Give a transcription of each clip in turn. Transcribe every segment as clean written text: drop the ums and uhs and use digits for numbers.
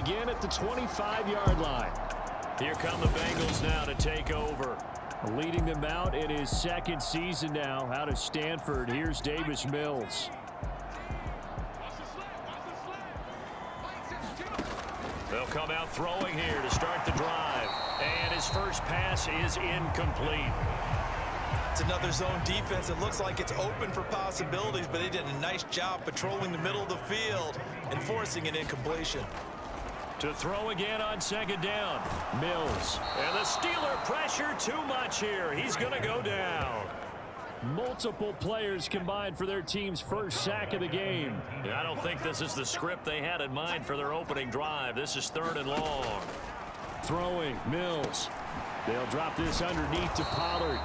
begin at the 25-yard line. Here come the Bengals now to take over. Leading them out in his second season now out of Stanford. Here's Davis Mills. They'll come out throwing here to start the drive. And his first pass is incomplete. It's another zone defense. It looks like it's open for possibilities, but they did a nice job patrolling the middle of the field and forcing an incompletion. To throw again on second down. Mills. And the Steeler pressure too much here. He's going to go down. Multiple players combined for their team's first sack of the game. I don't think this is the script they had in mind for their opening drive. This is 3rd and long. Throwing. Mills. They'll drop this underneath to Pollard.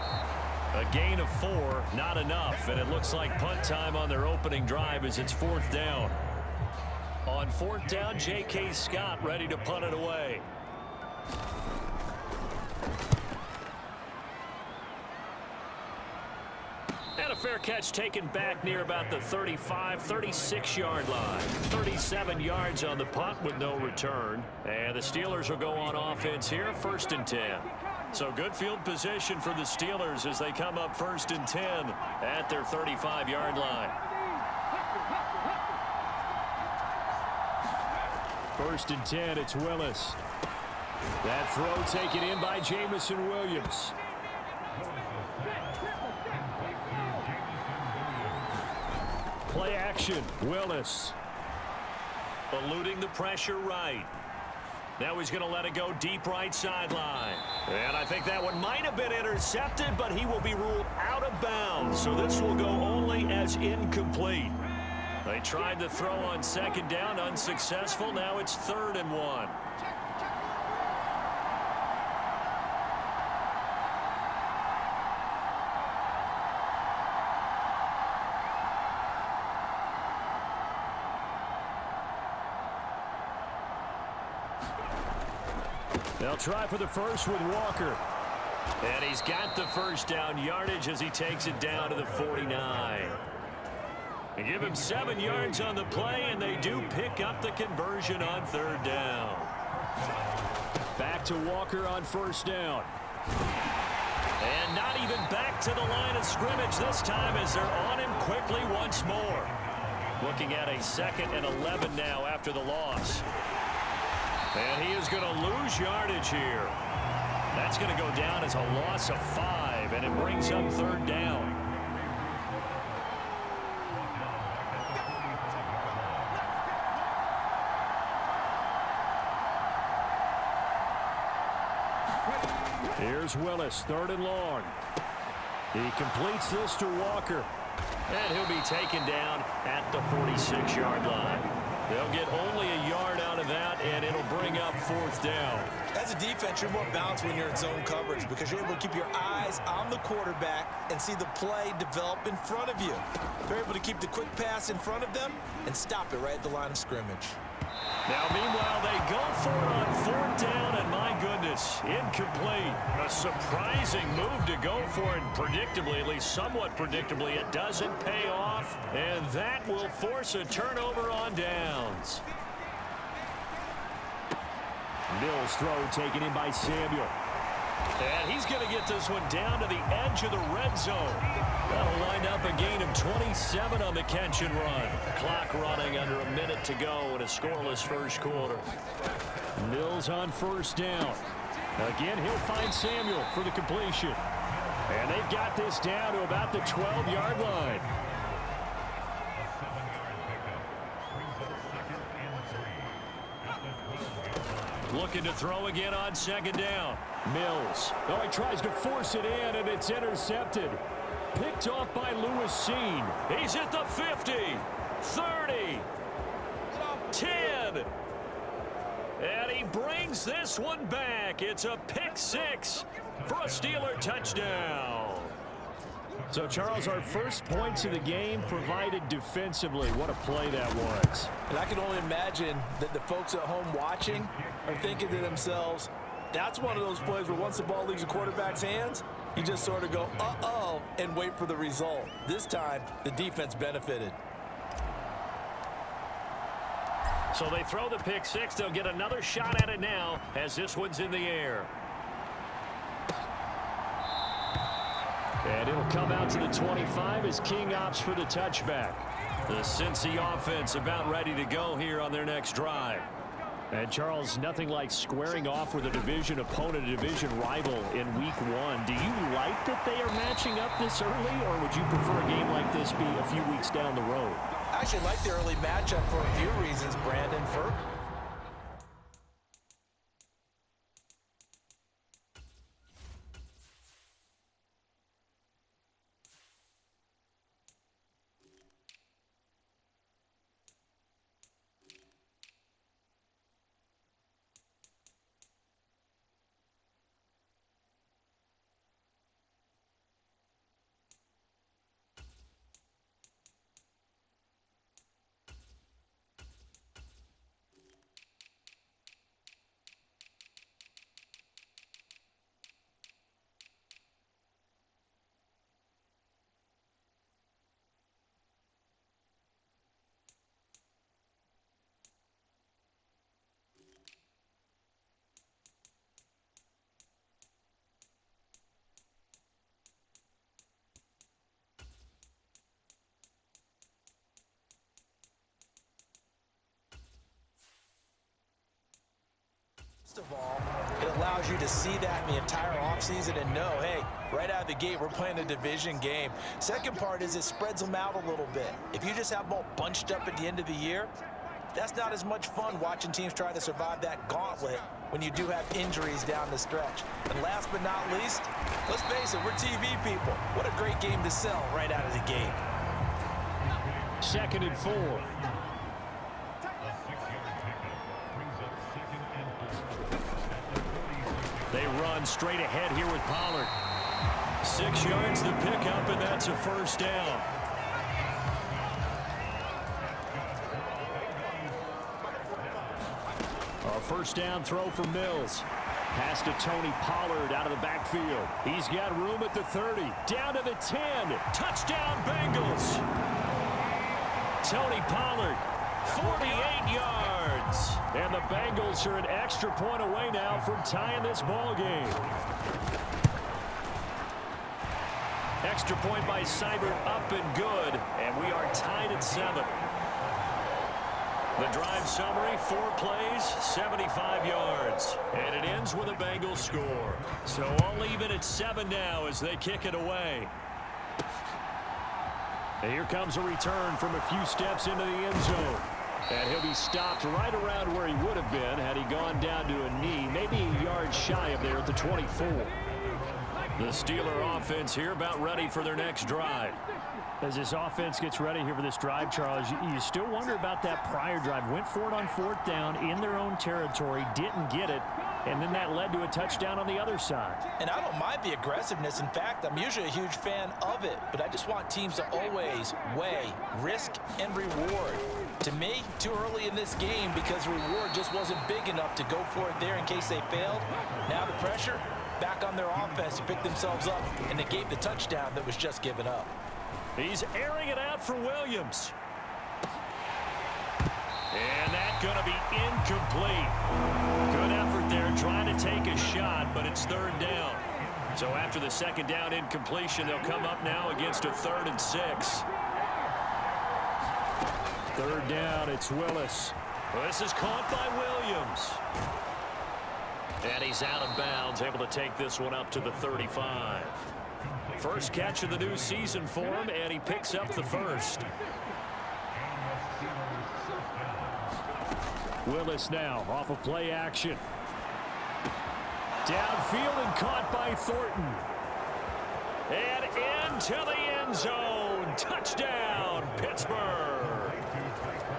A gain of 4, not enough, and it looks like punt time on their opening drive as it's 4th down. On 4th down, J.K. Scott ready to punt it away. And a fair catch taken back near about the 35, 36-yard line. 37 yards on the punt with no return. And the Steelers will go on offense here, 1st and 10. So good field position for the Steelers as they come up 1st and 10 at their 35-yard line. 1st and 10, it's Willis. That throw taken in by Jamison Williams. Play action, Willis. Eluding the pressure right. Now he's going to let it go deep right sideline. And I think that one might have been intercepted, but he will be ruled out of bounds. So this will go only as incomplete. They tried to throw on second down, unsuccessful. Now it's 3rd and 1. They'll try for the first with Walker. And he's got the first down yardage as he takes it down to the 49. They give him 7 yards on the play, and they do pick up the conversion on 3rd down. Back to Walker on 1st down. And not even back to the line of scrimmage this time as they're on him quickly once more. Looking at a 2nd and 11 now after the loss. And he is going to lose yardage here. That's going to go down as a loss of 5, and it brings up 3rd down. Here's Willis, 3rd and long. He completes this to Walker. And he'll be taken down at the 46-yard line. They'll get only a yard out of that, and it'll bring up 4th down. As a defense, you're more balanced when you're in zone coverage because you're able to keep your eyes on the quarterback and see the play develop in front of you. They're able to keep the quick pass in front of them and stop it right at the line of scrimmage. Now, meanwhile, they go for it on 4th down, and my goodness, incomplete. A surprising move to go for it, predictably, at least somewhat predictably. It doesn't pay off, and that will force a turnover on downs. Mills throw taken in by Samuel. And he's going to get this one down to the edge of the red zone. That'll wind up a gain of 27 on the catch and run. Clock running under a minute to go in a scoreless first quarter. Mills on 1st down. Again, he'll find Samuel for the completion. And they've got this down to about the 12-yard line. Looking to throw again on 2nd down. Mills. Oh, he tries to force it in, and it's intercepted. Picked off by Lewis Seen. He's at the 50, 30, 10. And he brings this one back. It's a pick 6 for a Steeler touchdown. So, Charles, our first points of the game provided defensively. What a play that was. And I can only imagine that the folks at home watching are thinking to themselves, that's one of those plays where once the ball leaves the quarterback's hands, you just sort of go, uh-oh, and wait for the result. This time, the defense benefited. So they throw the pick six. They'll get another shot at it now as this one's in the air. And it'll come out to the 25 as King opts for the touchback. The Cincy offense about ready to go here on their next drive. And, Charles, nothing like squaring off with a division opponent, a division rival in week one. Do you like that they are matching up this early, or would you prefer a game like this be a few weeks down the road? I actually like the early matchup for a few reasons, Brandon. Of all, it allows you to see that in the entire offseason and know, hey, right out of the gate, we're playing a division game. Second part is it spreads them out a little bit. If you just have them all bunched up at the end of the year, that's not as much fun watching teams try to survive that gauntlet when you do have injuries down the stretch. And last but not least, let's face it, we're TV people. What a great game to sell right out of the gate. 2nd and 4. They run straight ahead here with Pollard. 6 yards the pickup, and that's a first down. A first down throw for Mills. Pass to Tony Pollard out of the backfield. He's got room at the 30. Down to the 10. Touchdown, Bengals. Tony Pollard, 48 yards. And the Bengals are an extra point away now from tying this ball game. Extra point by Seibert up and good. And we are tied at 7. The drive summary, 4 plays, 75 yards. And it ends with a Bengals score. So all even at 7 now as they kick it away. And here comes a return from a few steps into the end zone. And he'll be stopped right around where he would have been had he gone down to a knee, maybe a yard shy of there at the 24. The Steeler offense here about ready for their next drive. As this offense gets ready here for this drive, Charles, you still wonder about that prior drive. Went for it on 4th down in their own territory, didn't get it, and then that led to a touchdown on the other side. And I don't mind the aggressiveness. In fact, I'm usually a huge fan of it, but I just want teams to always weigh risk and reward. To me, too early in this game because the reward just wasn't big enough to go for it there in case they failed. Now the pressure back on their offense to pick themselves up and negate the touchdown that was just given up. He's airing it out for Williams. And that's going to be incomplete. Good effort there trying to take a shot, but it's 3rd down. So after the 2nd down incompletion, they'll come up now against a 3rd and 6. 3rd down, it's Willis. Well, this is caught by Williams. And he's out of bounds, able to take this one up to the 35. First catch of the new season for him, and he picks up the first. Willis now off of play action. Downfield and caught by Thornton. And into the end zone. Touchdown, Pittsburgh.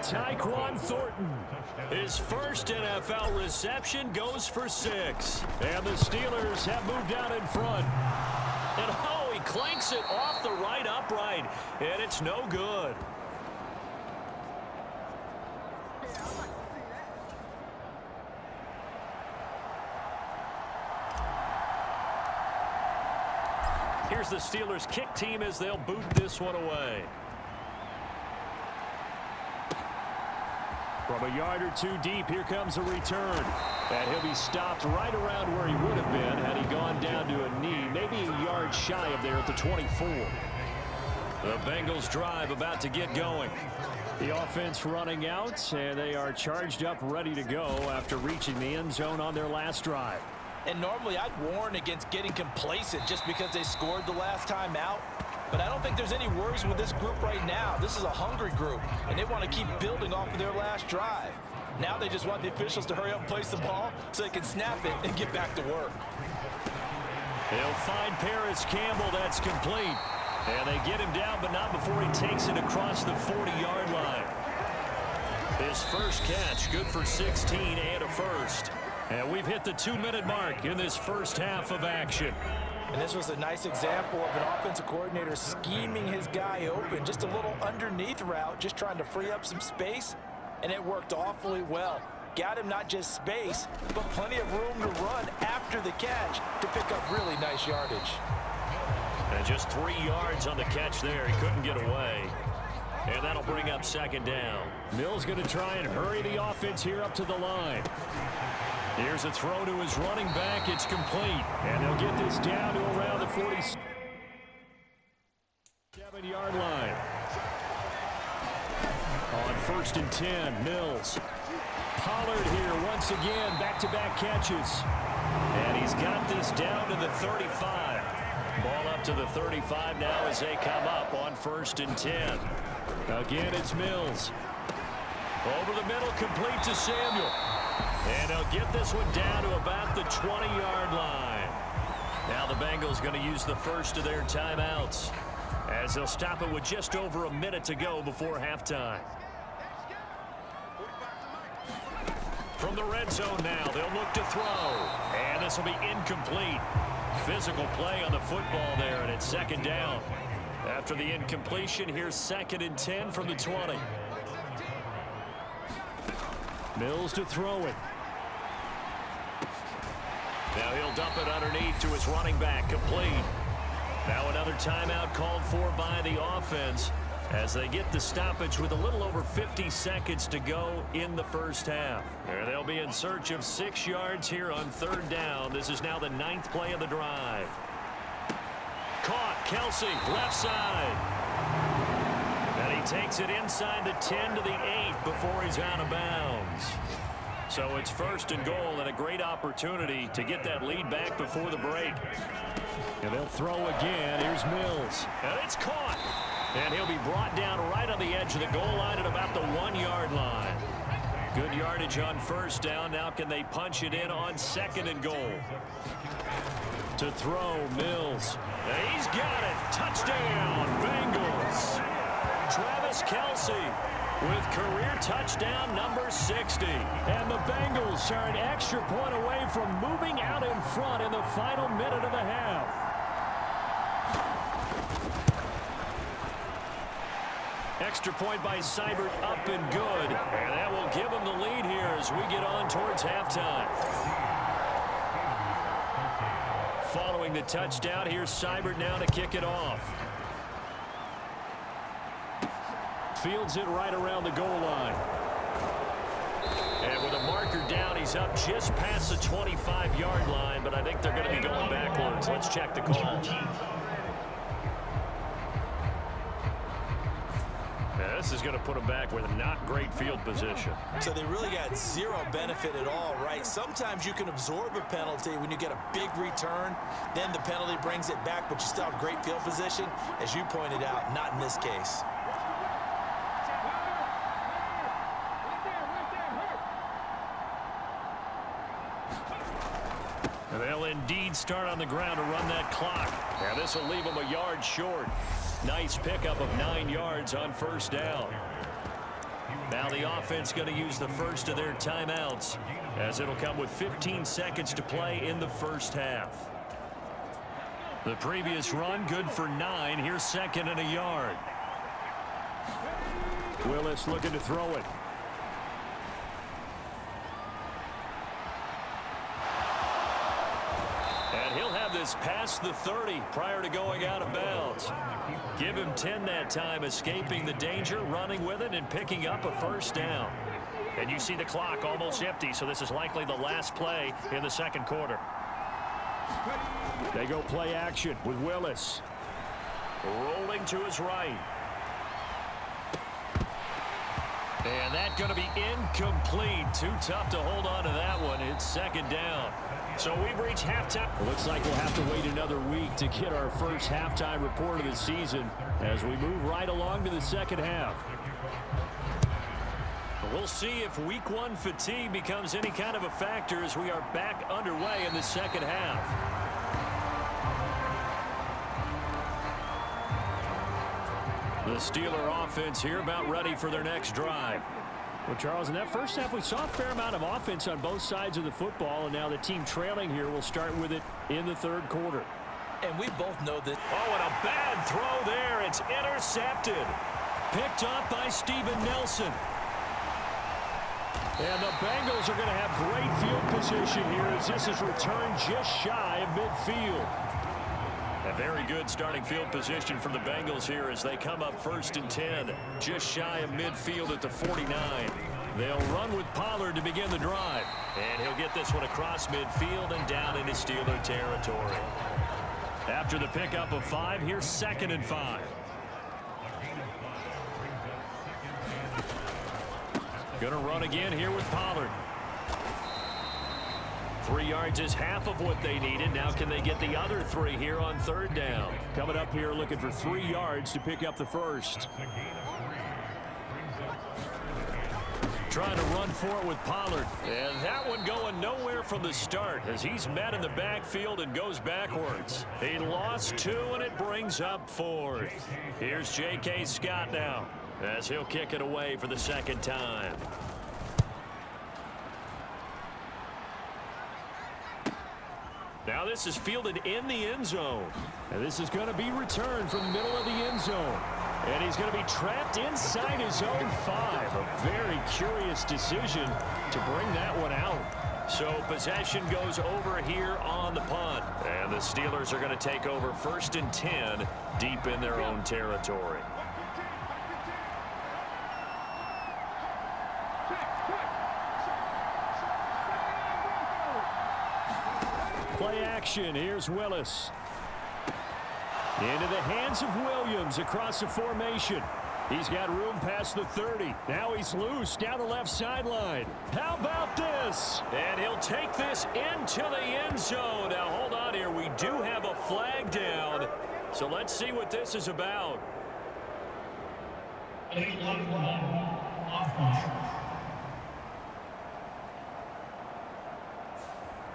Tyquan Thornton. His first NFL reception goes for 6. And the Steelers have moved out in front. And oh, he clanks it off the right upright. And it's no good. Here's the Steelers kick team as they'll boot this one away. From a yard or two deep, here comes a return. And he'll be stopped right around where he would have been had he gone down to a knee, maybe a yard shy of there at the 24. The Bengals drive about to get going. The offense running out, and they are charged up, ready to go after reaching the end zone on their last drive. And normally I'd warn against getting complacent just because they scored the last time out. But I don't think there's any worries with this group right now. This is a hungry group, and they want to keep building off of their last drive. Now they just want the officials to hurry up and place the ball so they can snap it and get back to work. They'll find Paris Campbell. That's complete. And they get him down, but not before he takes it across the 40-yard line. His first catch, good for 16 and a first. And we've hit the 2-minute mark in this first half of action. And this was a nice example of an offensive coordinator scheming his guy open. Just a little underneath route, just trying to free up some space. And it worked awfully well. Got him not just space, but plenty of room to run after the catch to pick up really nice yardage. And just 3 yards on the catch there. He couldn't get away. And that'll bring up second down. Mills going to try and hurry the offense here up to the line. Here's a throw to his running back. It's complete. And they'll get this down to around the 47-yard line. On 1st and 10, Mills. Pollard here once again, back-to-back catches. And he's got this down to the 35. Ball up to the 35 now as they come up on 1st and 10. Again, it's Mills. Over the middle, complete to Samuel. And they'll get this one down to about the 20-yard line. Now the Bengals going to use the first of their timeouts as they'll stop it with just over a minute to go before halftime. From the red zone now, they'll look to throw. And this will be incomplete. Physical play on the football there, and it's second down. After the incompletion, here's 2nd and 10 from the 20. Mills to throw it. Now he'll dump it underneath to his running back, complete. Now another timeout called for by the offense as they get the stoppage with a little over 50 seconds to go in the first half. And they'll be in search of 6 yards here on 3rd down. This is now the 9th play of the drive. Caught, Kelsey, left side. And he takes it inside the 10 to the 8 before he's out of bounds. So it's 1st and goal and a great opportunity to get that lead back before the break. And they'll throw again. Here's Mills. And it's caught. And he'll be brought down right on the edge of the goal line at about the 1-yard line. Good yardage on 1st down. Now can they punch it in on 2nd and goal? To throw, Mills. And he's got it. Touchdown, Bengals. Travis Kelsey with career touchdown number 60. And the Bengals are an extra point away from moving out in front in the final minute of the half. Extra point by Seibert, up and good. And that will give them the lead here as we get on towards halftime. Following the touchdown, here's Seibert now to kick it off. Fields it right around the goal line. And with a marker down, he's up just past the 25-yard line, but I think they're going to be going backwards. Let's check the call. This is going to put them back with not great field position. So they really got zero benefit at all, right? Sometimes you can absorb a penalty when you get a big return. Then the penalty brings it back, but you still have great field position. As you pointed out, not in this case. And they'll indeed start on the ground to run that clock. And this will leave them a yard short. Nice pickup of 9 yards on 1st down. Now the offense going to use the first of their timeouts as it'll come with 15 seconds to play in the first half. The previous run good for 9. Here's 2nd and a yard. Willis looking to throw it. And he'll have this past the 30 prior to going out of bounds. Give him 10 that time, escaping the danger, running with it, and picking up a 1st down. And you see the clock almost empty, so this is likely the last play in the second quarter. They go play action with Willis. Rolling to his right. And that's going to be incomplete. Too tough to hold on to that one. It's second down. So we've reached halftime. Looks like we'll have to wait another week to get our first halftime report of the season as we move right along to the second half. We'll see if week one fatigue becomes any kind of a factor as we are back underway in the second half. The Steeler offense here about ready for their next drive. Well, Charles, in that first half, we saw a fair amount of offense on both sides of the football, and now the team trailing here will start with it in the third quarter. And we both know that. Oh, and a bad throw there. It's intercepted. Picked up by Steven Nelson. And the Bengals are going to have great field position here as this is returned just shy of midfield. A very good starting field position for the Bengals here as they come up 1st and 10, just shy of midfield at the 49. They'll run with Pollard to begin the drive. And he'll get this one across midfield and down into Steeler territory. After the pickup of 5, here's 2nd and 5. Gonna run again here with Pollard. 3 yards is half of what they needed. Now can they get the other 3 here on 3rd down? Coming up here looking for 3 yards to pick up the first. Trying to run for it with Pollard. And that one going nowhere from the start as he's met in the backfield and goes backwards. He lost 2 and it brings up 4th. Here's J.K. Scott now as he'll kick it away for the second time. Now this is fielded in the end zone. And this is going to be returned from the middle of the end zone. And he's going to be trapped inside his own 5. A very curious decision to bring that one out. So possession goes over here on the punt. And the Steelers are going to take over 1st and 10 deep in their own territory. Play action. Here's Willis. Into the hands of Williams across the formation. He's got room past the 30. Now he's loose down the left sideline. How about this? And he'll take this into the end zone. Now hold on here. We do have a flag down. So let's see what this is about.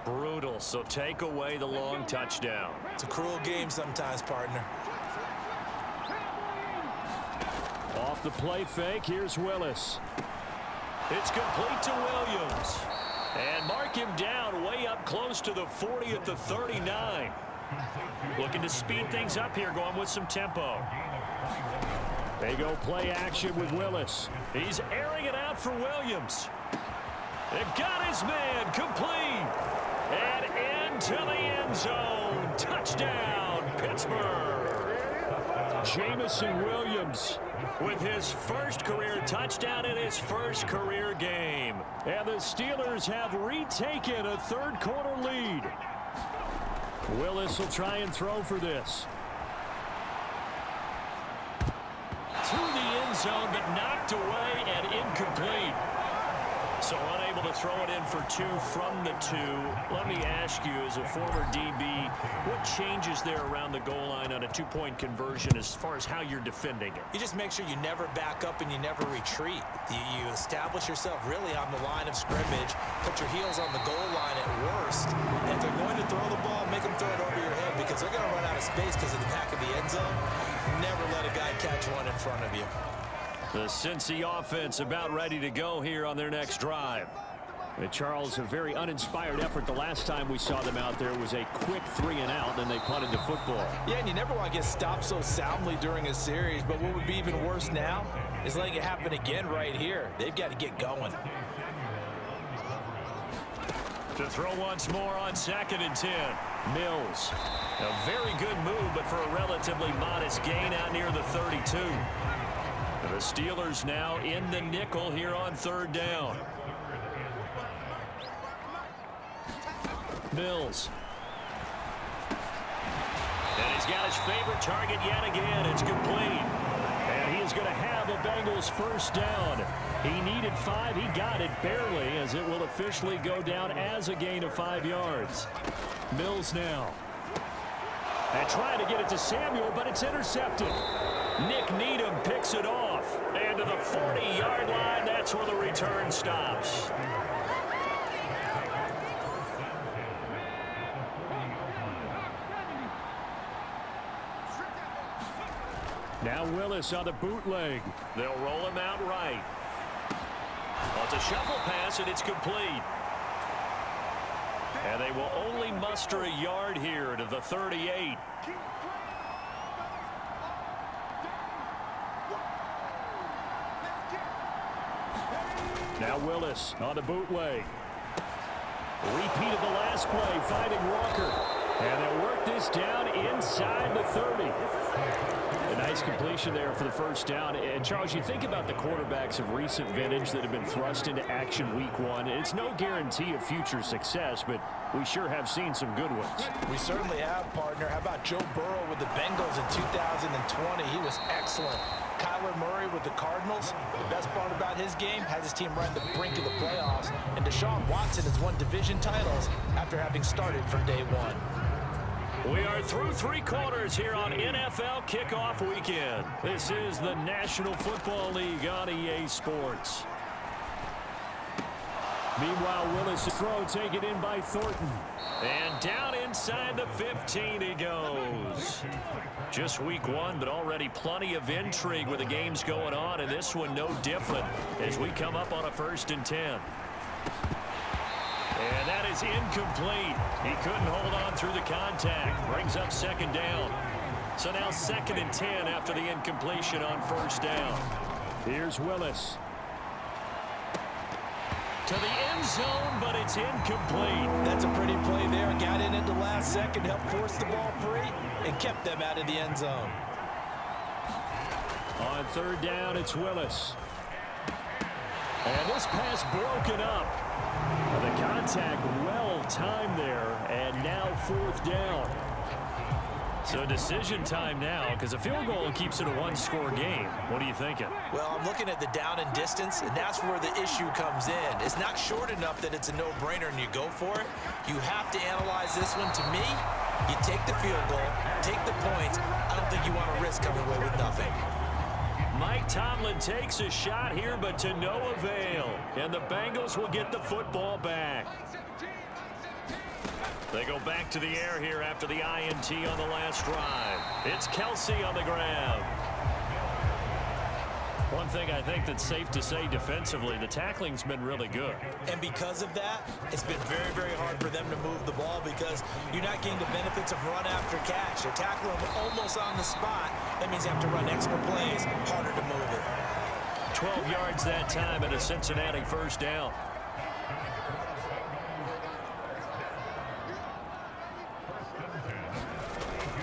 Brutal, so take away the long touchdown. It's a cruel game sometimes, partner. Off the play fake, here's Willis. It's complete to Williams. And mark him down way up close to the 40 at the 39. Looking to speed things up here, going with some tempo. They go play action with Willis. He's airing it out for Williams. They got his man complete. And into the end zone. Touchdown, Pittsburgh. Jamison Williams with his first career touchdown in his first career game. And the Steelers have retaken a third quarter lead. Willis will try and throw for this. To the end zone, but knocked away and incomplete. So unable to throw it in for 2 from the 2. Let me ask you, as a former DB, what changes there around the goal line on a 2-point conversion as far as how you're defending it? You just make sure you never back up and you never retreat. You establish yourself really on the line of scrimmage, put your heels on the goal line at worst. And if they're going to throw the ball, make them throw it over your head because they're going to run out of space because of the back of the end zone. Never let a guy catch one in front of you. The Cincy offense about ready to go here on their next drive. And Charles, a very uninspired effort. The last time we saw them out there was a quick 3 and out, then they punted the football. Yeah, and you never want to get stopped so soundly during a series, but what would be even worse now is letting it happen again right here. They've got to get going. To throw once more on 2nd and 10. Mills. A very good move, but for a relatively modest gain out near the 32. The Steelers now in the nickel here on third down. Mills. And he's got his favorite target yet again. It's complete. And he is going to have a Bengals first down. He needed 5. He got it barely, as it will officially go down as a gain of 5 yards. Mills now. And trying to get it to Samuel, but it's intercepted. Nick Needham picks it off. And to the 40-yard line, that's where the return stops. Now Willis on the bootleg. They'll roll him out right. Well, it's a shuffle pass, and it's complete. And they will only muster a yard here to the 38. Now Willis on the bootleg. Repeat of the last play, finding Walker. And they'll work this down inside the 30. A nice completion there for the first down. And, Charles, you think about the quarterbacks of recent vintage that have been thrust into action week 1. It's no guarantee of future success, but we sure have seen some good ones. We certainly have, partner. How about Joe Burrow with the Bengals in 2020? He was excellent. Kyler Murray with the Cardinals. The best part about his game has his team right on the brink of the playoffs. And Deshaun Watson has won division titles after having started from day 1. We are through 3 quarters here on NFL Kickoff Weekend. This is the National Football League on EA Sports. Meanwhile, Willis' throw taken in by Thornton. And down inside the 15 he goes. Just week 1, but already plenty of intrigue with the games going on, and this one no different as we come up on a 1st and 10. And that is incomplete. He couldn't hold on through the contact. Brings up 2nd down. So now 2nd and 10 after the incompletion on 1st down. Here's Willis. To the end zone, but it's incomplete. That's a pretty play there. Got in at the last second, helped force the ball free, and kept them out of the end zone. On 3rd down, it's Willis. And this pass broken up. The contact well timed there, and now 4th down. So decision time now, because a field goal keeps it a 1-score game. What are you thinking? Well, I'm looking at the down and distance, and that's where the issue comes in. It's not short enough that it's a no-brainer and you go for it. You have to analyze this one. To me, you take the field goal, take the points. I don't think you want to risk coming away with nothing. Mike Tomlin takes a shot here, but to no avail. And the Bengals will get the football back. They go back to the air here after the INT on the last drive. It's Kelsey on the grab. One thing I think that's safe to say defensively, the tackling's been really good. And because of that, it's been very, very hard for them to move the ball because you're not getting the benefits of run after catch. They're tackling almost on the spot. That means they have to run extra plays, harder to move it. 12 yards that time and a Cincinnati 1st down.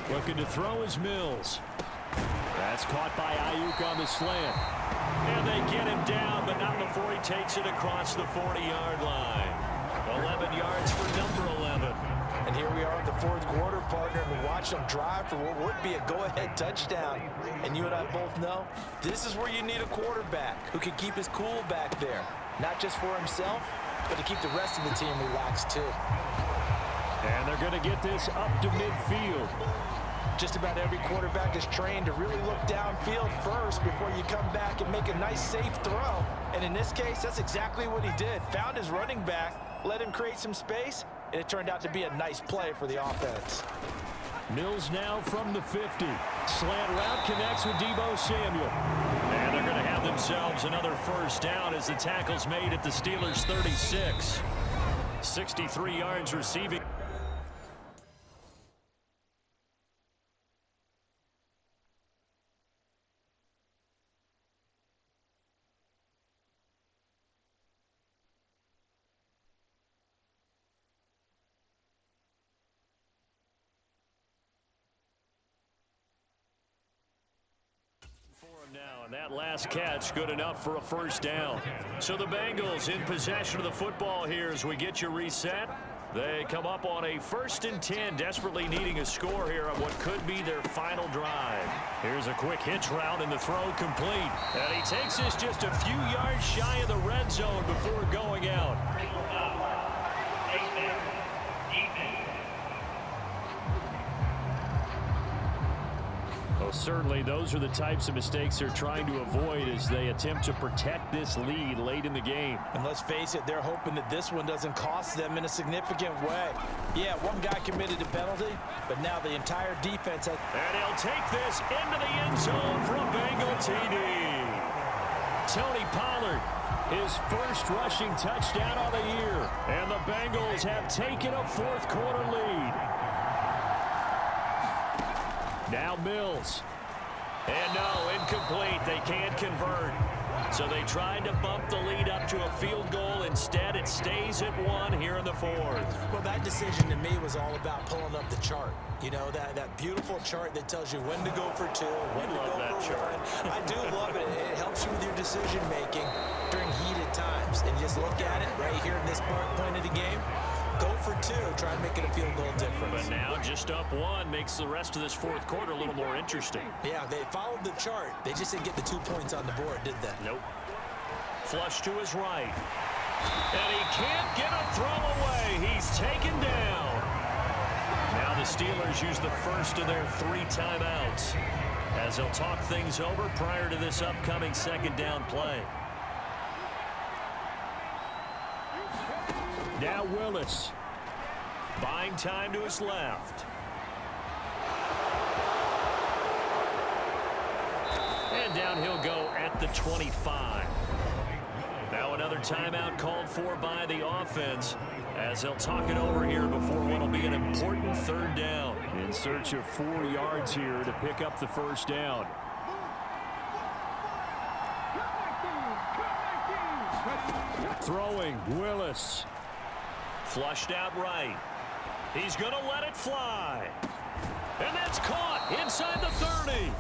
Looking to throw is Mills. That's caught by Ayuk on the slant. And they get him down, but not before he takes it across the 40-yard line. 11 yards for number 11. And here we are in the 4th quarter, partner, and we watch them drive for what would be a go-ahead touchdown. And you and I both know this is where you need a quarterback who can keep his cool back there. Not just for himself, but to keep the rest of the team relaxed too. And they're going to get this up to midfield. Just about every quarterback is trained to really look downfield first before you come back and make a nice, safe throw. And in this case, that's exactly what he did. Found his running back, let him create some space, and it turned out to be a nice play for the offense. Mills now from the 50. Slant route connects with Deebo Samuel. And they're going to have themselves another 1st down as the tackle's made at the Steelers' 36. 63 yards receiving. Now, and that last catch good enough for a first down. So the Bengals in possession of the football here as we get you reset. They come up on a 1st and 10, desperately needing a score here on what could be their final drive. Here's a quick hitch route and the throw complete. And he takes this just a few yards shy of the red zone before going out. Well, certainly those are the types of mistakes they're trying to avoid as they attempt to protect this lead late in the game. And let's face it, they're hoping that this one doesn't cost them in a significant way. Yeah, one guy committed a penalty, but now the entire defense has... And he'll take this into the end zone for a Bengal TD. Tony Pollard, his first rushing touchdown of the year. And the Bengals have taken a fourth-quarter lead. Now Mills. And no, incomplete. They can't convert. So they tried to bump the lead up to a field goal. Instead, it stays at 1 here in the fourth. Well, that decision to me was all about pulling up the chart. You know, that beautiful chart that tells you when to go for 2, when to go for 1. I do love it. It helps you with your decision-making during heated times. And just look at it right here in this point of the game. Go for 2, try and make it a field goal difference. But now just up 1 makes the rest of this fourth quarter a little more interesting. Yeah, they followed the chart. They just didn't get the 2 points on the board, did they? Nope. Flush to his right. And he can't get a throw away. He's taken down. Now the Steelers use the first of their 3 timeouts as they'll talk things over prior to this upcoming second down play. Now Willis, buying time to his left. And down he'll go at the 25. Now another timeout called for by the offense as they'll talk it over here before what will be an important third down. In search of 4 yards here to pick up the first down. Throwing, Willis. Flushed out right. He's going to let it fly. And that's caught inside the 30.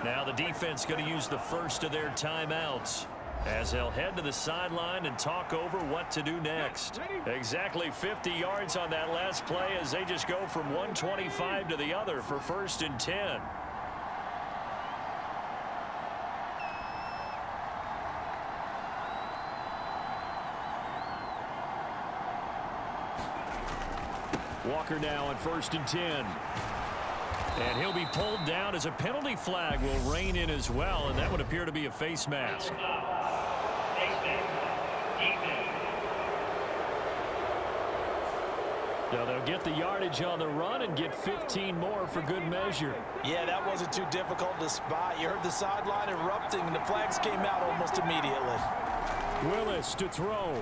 Now the defense going to use the first of their timeouts as they'll head to the sideline and talk over what to do next. Exactly 50 yards on that last play as they just go from 125 to the other for 1st and 10. Walker now on 1st and 10. And he'll be pulled down as a penalty flag will rein in as well, and that would appear to be a face mask. So they'll get the yardage on the run and get 15 more for good measure. Yeah, that wasn't too difficult to spot. You heard the sideline erupting, and the flags came out almost immediately. Willis to throw.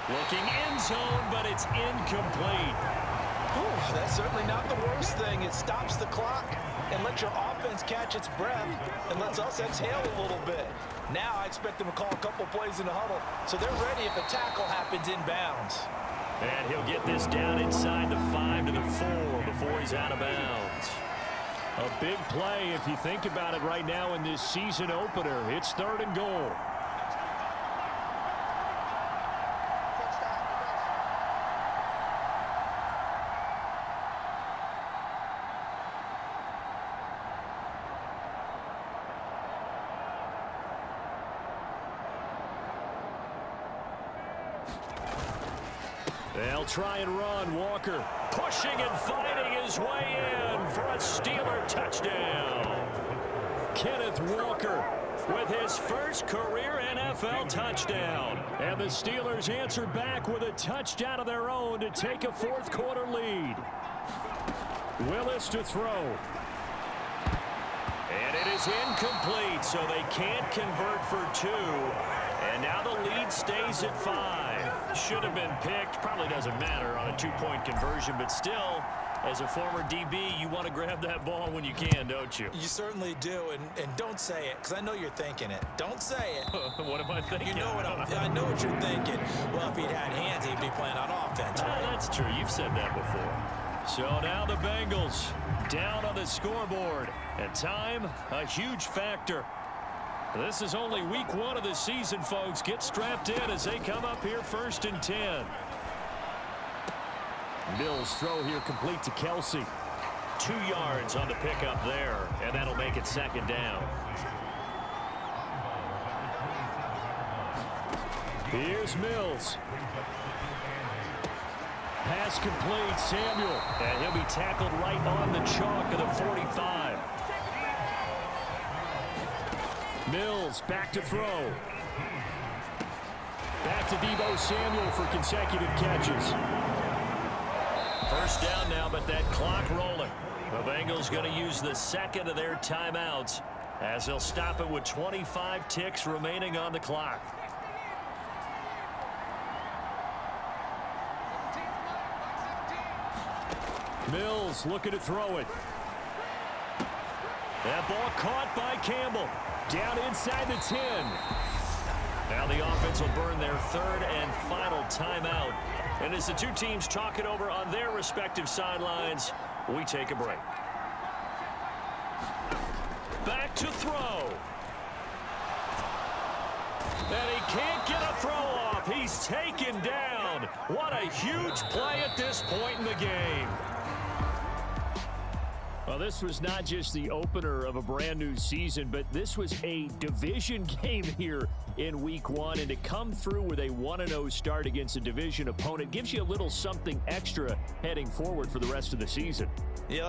Looking end zone, but it's incomplete. Ooh, that's certainly not the worst thing. It stops the clock and lets your offense catch its breath and lets us exhale a little bit. Now I expect them to call a couple plays in the huddle, so they're ready if a tackle happens inbounds. And he'll get this down inside the 5 to the 4 before he's out of bounds. A big play if you think about it right now in this season opener. It's 3rd and goal. They'll try and run. Walker pushing and fighting his way in for a Steeler touchdown. Kenneth Walker with his first career NFL touchdown. And the Steelers answer back with a touchdown of their own to take a fourth quarter lead. Willis to throw. And it is incomplete, so they can't convert for 2. And now the lead stays at 5. Should have been picked. Probably doesn't matter on a 2-point conversion, but still, as a former DB, you want to grab that ball when you can, don't you? You certainly do, and don't say it, because I know you're thinking it. Don't say it. What am I thinking? You know what I know what you're thinking. Well, if he'd had hands, he'd be playing on offense. Right? That's true. You've said that before. So now the Bengals down on the scoreboard. And time, a huge factor. This is only week 1 of the season, folks. Get strapped in as they come up here 1st and 10. Mills throw here complete to Kelsey. 2 yards on the pickup there, and that'll make it 2nd down. Here's Mills. Pass complete, Samuel. And he'll be tackled right on the chalk of the 45. Mills back to throw. Back to Deebo Samuel for consecutive catches. 1st down now, but that clock rolling. The Bengals going to use the 2nd of their timeouts as they'll stop it with 25 ticks remaining on the clock. Mills looking to throw it. That ball caught by Campbell. Down inside the 10. Now the offense will burn their 3rd and final timeout. And as the 2 teams talk it over on their respective sidelines, we take a break. Back to throw. And he can't get a throw off. He's taken down. What a huge play at this point in the game. Well, this was not just the opener of a brand new season, but this was a division game here in week 1. And to come through with a 1-0 start against a division opponent gives you a little something extra heading forward for the rest of the season. Yeah.